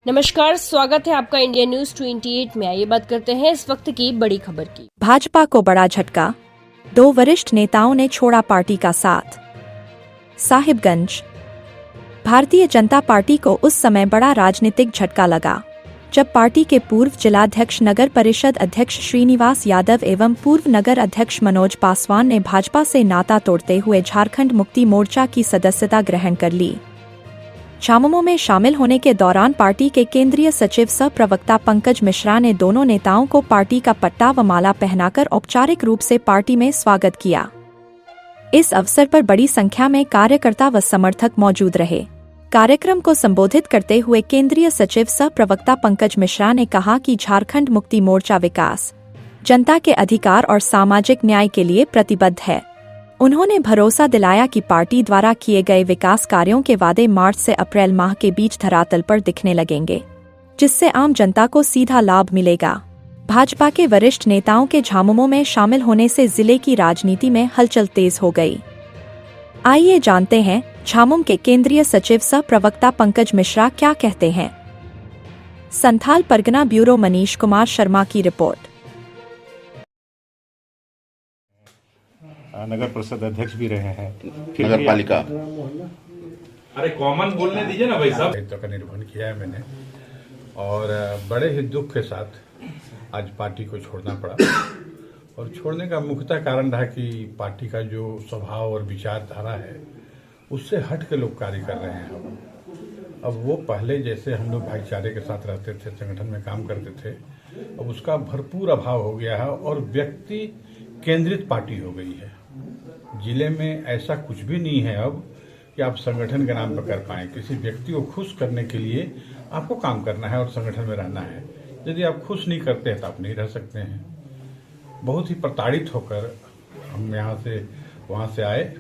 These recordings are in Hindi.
नमस्कार, स्वागत है आपका इंडिया न्यूज 28 में। आइए बात करते हैं इस वक्त की बड़ी खबर की। भाजपा को बड़ा झटका, 2 वरिष्ठ नेताओं ने छोड़ा पार्टी का साथ। साहिबगंज। भारतीय जनता पार्टी को उस समय बड़ा राजनीतिक झटका लगा जब पार्टी के पूर्व जिलाध्यक्ष नगर परिषद अध्यक्ष श्रीनिवास यादव एवं पूर्व नगर अध्यक्ष मनोज पासवान ने भाजपा से नाता तोड़ते हुए झारखंड मुक्ति मोर्चा की सदस्यता ग्रहण कर ली। झामुमो में शामिल होने के दौरान पार्टी के केंद्रीय सचिव सह प्रवक्ता पंकज मिश्रा ने दोनों नेताओं को पार्टी का पट्टा व माला पहनाकर औपचारिक रूप से पार्टी में स्वागत किया। इस अवसर पर बड़ी संख्या में कार्यकर्ता व समर्थक मौजूद रहे। कार्यक्रम को संबोधित करते हुए केंद्रीय सचिव सह प्रवक्ता पंकज मिश्रा ने कहा कि झारखंड मुक्ति मोर्चा विकास, जनता के अधिकार और सामाजिक न्याय के लिए प्रतिबद्ध है। उन्होंने भरोसा दिलाया कि पार्टी द्वारा किए गए विकास कार्यों के वादे मार्च से अप्रैल माह के बीच धरातल पर दिखने लगेंगे, जिससे आम जनता को सीधा लाभ मिलेगा। भाजपा के वरिष्ठ नेताओं के झामुमो में शामिल होने से जिले की राजनीति में हलचल तेज हो गई। आइए जानते हैं झामुमो के केंद्रीय सचिव सह प्रवक्ता पंकज मिश्रा क्या कहते हैं। संथाल परगना ब्यूरो मनीष कुमार शर्मा की रिपोर्ट। नगर परिषद अध्यक्ष भी रहे हैं, नगर पालिका। अरे कॉमन बोलने दीजिए ना भाई साहब। दायित्व का निर्वहन किया है मैंने और बड़े ही दुख के साथ आज पार्टी को छोड़ना पड़ा। और छोड़ने का मुख्यतः कारण रहा कि पार्टी का जो स्वभाव और विचारधारा है उससे हट के लोग कार्य कर रहे हैं। अब वो पहले जैसे हम लोग भाईचारे के साथ रहते थे, संगठन में काम करते थे, अब उसका भरपूर अभाव हो गया है और व्यक्ति केंद्रित पार्टी हो गई है। जिले में ऐसा कुछ भी नहीं है अब कि आप संगठन के नाम पर कर पाएं। किसी व्यक्ति को खुश करने के लिए आपको काम करना है और संगठन में रहना है। यदि आप खुश नहीं करते हैं तो आप नहीं रह सकते हैं। बहुत ही प्रताड़ित होकर हम यहाँ से वहाँ से आए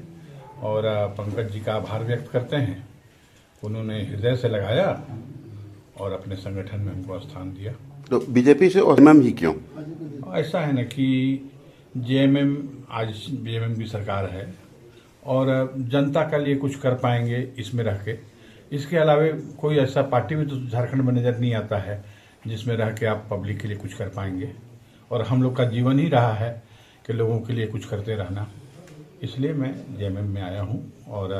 और पंकज जी का आभार व्यक्त करते हैं। उन्होंने हृदय से लगाया और अपने संगठन में हमको स्थान दिया। तो बीजेपी से जेएमएम ही क्यों? ऐसा है ना कि जेएमएम, आज जेएमएम की सरकार है और जनता के लिए कुछ कर पाएंगे इसमें रह के। इसके अलावा कोई ऐसा पार्टी भी तो झारखंड में नजर नहीं आता है जिसमें रह के आप पब्लिक के लिए कुछ कर पाएंगे। और हम लोग का जीवन ही रहा है कि लोगों के लिए कुछ करते रहना। इसलिए मैं जेएमएम में आया हूँ और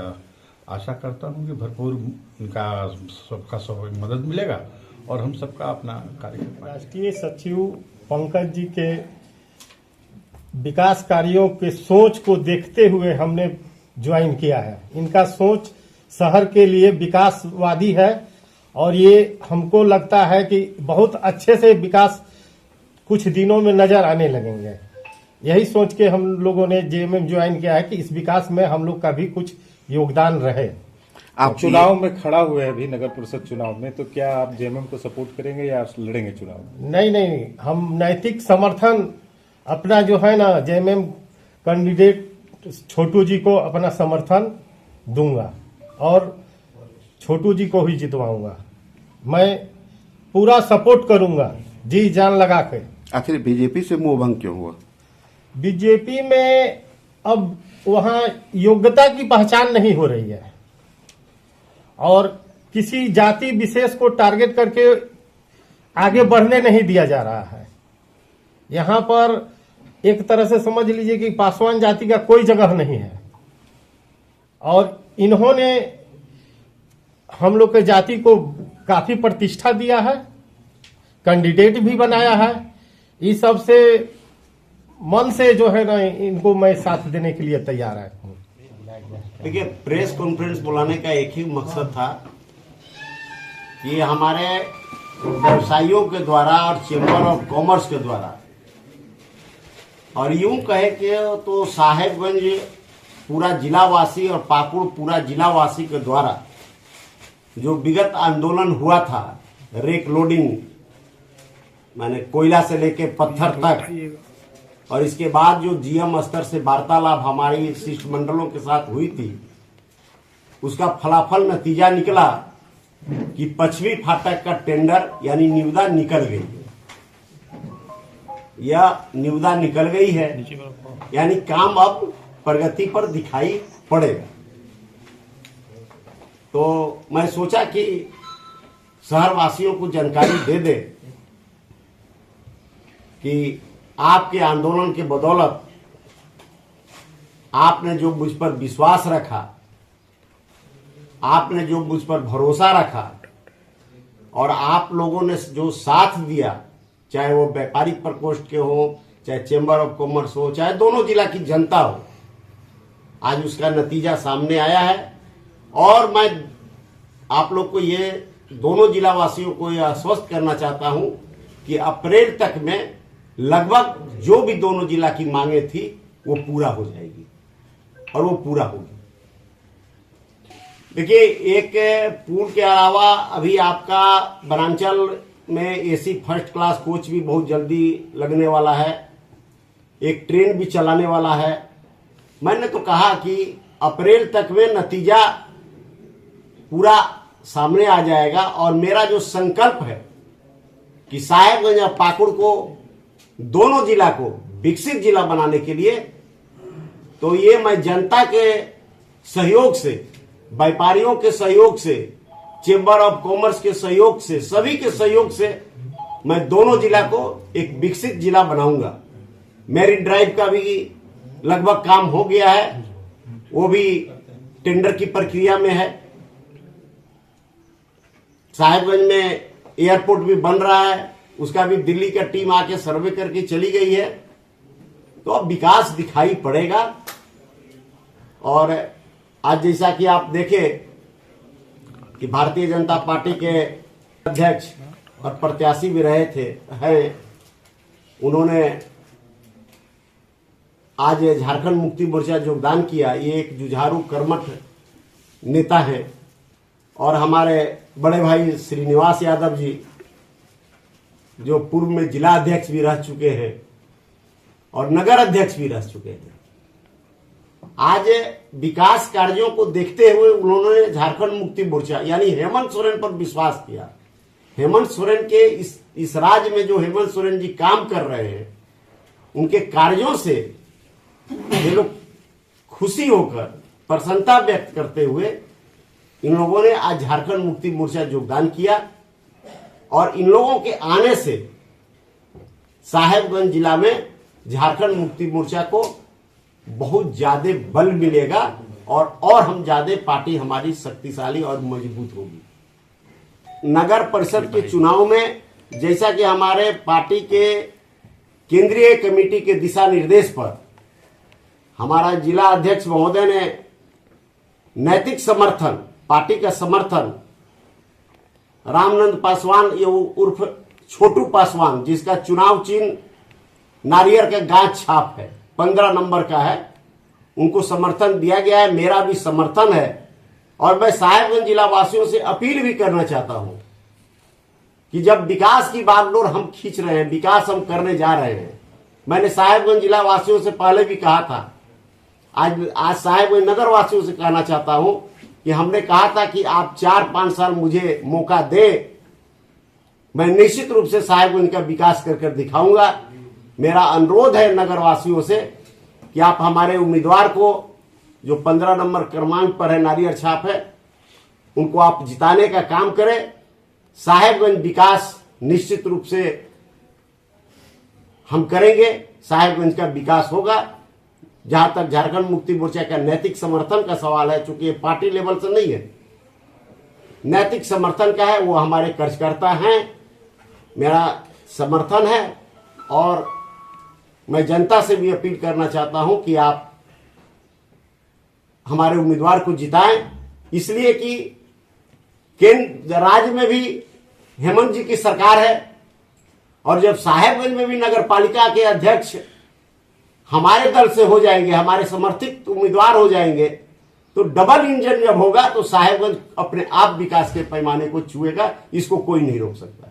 आशा करता हूँ कि भरपूर उनका सबका सब मदद मिलेगा और हम सबका अपना कार्य कर पाएंगे। राष्ट्रीय सचिव पंकज जी के विकास कार्यों के सोच को देखते हुए हमने ज्वाइन किया है। इनका सोच शहर के लिए विकासवादी है और ये हमको लगता है कि बहुत अच्छे से विकास कुछ दिनों में नजर आने लगेंगे। यही सोच के हम लोगों ने जेएमएम ज्वाइन किया है कि इस विकास में हम लोग का भी कुछ योगदान रहे। आप चुनाव में खड़ा हुए हैं अभी नगर परिषद चुनाव में, तो क्या आप जेएमएम को सपोर्ट करेंगे या लड़ेंगे चुनाव? नहीं, हम नैतिक समर्थन अपना जो है ना जेएमएम कैंडिडेट छोटू जी को अपना समर्थन दूंगा और छोटू जी को ही जितवाऊंगा। मैं पूरा सपोर्ट करूंगा जी जान लगा के। आखिर बीजेपी से मोहभंग क्यों हुआ? बीजेपी में अब वहां योग्यता की पहचान नहीं हो रही है और किसी जाति विशेष को टारगेट करके आगे बढ़ने नहीं दिया जा रहा है। यहां पर एक तरह से समझ लीजिए कि पासवान जाति का कोई जगह नहीं है और इन्होंने हम लोग के जाति को काफी प्रतिष्ठा दिया है, कैंडिडेट भी बनाया है। इस सब से मन से जो है ना इनको मैं साथ देने के लिए तैयार हूँ। देखिए, प्रेस कॉन्फ्रेंस बुलाने का एक ही मकसद था कि हमारे व्यवसायियों के द्वारा और चेंबर ऑफ कॉमर्स के द्वारा और यूं कहे कि तो साहेबगंज पूरा जिलावासी और पाकुड़ पूरा जिलावासी के द्वारा जो विगत आंदोलन हुआ था, रेक लोडिंग माने कोयला से लेके पत्थर तक, और इसके बाद जो जीएम स्तर से वार्तालाप हमारी शिष्टमंडलों के साथ हुई थी, उसका फलाफल नतीजा निकला कि पश्चिमी फाटक का टेंडर यानी निविदा निकल गई। यह निविदा निकल गई है यानी काम अब प्रगति पर दिखाई पड़ेगा। तो मैं सोचा कि शहरवासियों को जानकारी दे दे कि आपके आंदोलन के बदौलत आपने जो मुझ पर विश्वास रखा, आपने जो मुझ पर भरोसा रखा और आप लोगों ने जो साथ दिया, चाहे वो व्यापारिक प्रकोष्ठ के हो, चाहे चेंबर ऑफ कॉमर्स हो, चाहे दोनों जिला की जनता हो, आज उसका नतीजा सामने आया है। और मैं आप लोग को ये दोनों जिला वासियों को यह आश्वस्त करना चाहता हूं कि अप्रैल तक में लगभग जो भी दोनों जिला की मांगे थी वो पूरा हो जाएगी और वो पूरा होगी। देखिए, एक पुल के अलावा अभी आपका वनांचल में एसी फर्स्ट क्लास कोच भी बहुत जल्दी लगने वाला है, एक ट्रेन भी चलाने वाला है। मैंने तो कहा कि अप्रैल तक में नतीजा पूरा सामने आ जाएगा और मेरा जो संकल्प है कि साहेबगंज और पाकुड़ को, दोनों जिला को विकसित जिला बनाने के लिए, तो ये मैं जनता के सहयोग से, व्यापारियों के सहयोग से, चेंबर ऑफ कॉमर्स के सहयोग से, सभी के सहयोग से मैं दोनों जिला को एक विकसित जिला बनाऊंगा। मेरिट ड्राइव का भी लगभग काम हो गया है, वो भी टेंडर की प्रक्रिया में है। साहेबगंज में एयरपोर्ट भी बन रहा है, उसका भी दिल्ली का टीम आके सर्वे करके चली गई है। तो अब विकास दिखाई पड़ेगा। और आज जैसा कि आप देखे कि भारतीय जनता पार्टी के अध्यक्ष और प्रत्याशी भी रहे थे हैं, उन्होंने आज झारखंड मुक्ति मोर्चा योगदान किया। ये एक जुझारू कर्मठ नेता है और हमारे बड़े भाई श्रीनिवास यादव जी, जो पूर्व में जिला अध्यक्ष भी रह चुके हैं और नगर अध्यक्ष भी रह चुके हैं, आज विकास कार्यों को देखते हुए उन्होंने झारखंड मुक्ति मोर्चा यानी हेमंत सोरेन पर विश्वास किया। हेमंत सोरेन के इस राज्य में जो हेमंत सोरेन जी काम कर रहे हैं, उनके कार्यों से ये लोग खुशी होकर प्रसन्नता व्यक्त करते हुए इन लोगों ने आज झारखंड मुक्ति मोर्चा योगदान किया। और इन लोगों के आने से साहेबगंज जिला में झारखंड मुक्ति मोर्चा को बहुत ज्यादा बल मिलेगा और हम ज्यादा पार्टी हमारी शक्तिशाली और मजबूत होगी। नगर परिषद के चुनाव में जैसा कि हमारे पार्टी के केंद्रीय कमेटी के दिशा निर्देश पर हमारा जिला अध्यक्ष महोदय ने नैतिक समर्थन, पार्टी का समर्थन रामनंद पासवान ये उर्फ छोटू पासवान, जिसका चुनाव चिन्ह नारियल का गांठ छाप है, 15 नंबर का है, उनको समर्थन दिया गया है। मेरा भी समर्थन है और मैं साहेबगंज जिला वासियों से अपील भी करना चाहता हूं कि जब विकास की बागडोर हम खींच रहे हैं, विकास हम करने जा रहे हैं, मैंने साहेबगंज जिला वासियों से पहले भी कहा था, आज साहेबगंज नगर वासियों से कहना चाहता हूं कि हमने कहा था कि आप 4-5 साल मुझे मौका दे, मैं निश्चित रूप से साहेबगंज का विकास कर दिखाऊंगा। मेरा अनुरोध है नगर वासियों से कि आप हमारे उम्मीदवार को, जो 15 नंबर क्रमांक पर है, नारियल छाप है, उनको आप जिताने का काम करें। साहेबगंज विकास निश्चित रूप से हम करेंगे, साहेबगंज का विकास होगा। जहां तक झारखंड मुक्ति मोर्चा का नैतिक समर्थन का सवाल है, चूंकि ये पार्टी लेवल से नहीं है, नैतिक समर्थन का है, वो हमारे कार्यकर्ता हैं, मेरा समर्थन है। और मैं जनता से भी अपील करना चाहता हूं कि आप हमारे उम्मीदवार को जिताएं, इसलिए कि केंद्र राज्य में भी हेमंत जी की सरकार है और जब साहेबगंज में भी नगर पालिका के अध्यक्ष हमारे दल से हो जाएंगे, हमारे समर्थित उम्मीदवार हो जाएंगे, तो डबल इंजन जब होगा तो साहेबगंज अपने आप विकास के पैमाने को छुएगा, इसको कोई नहीं रोक सकता।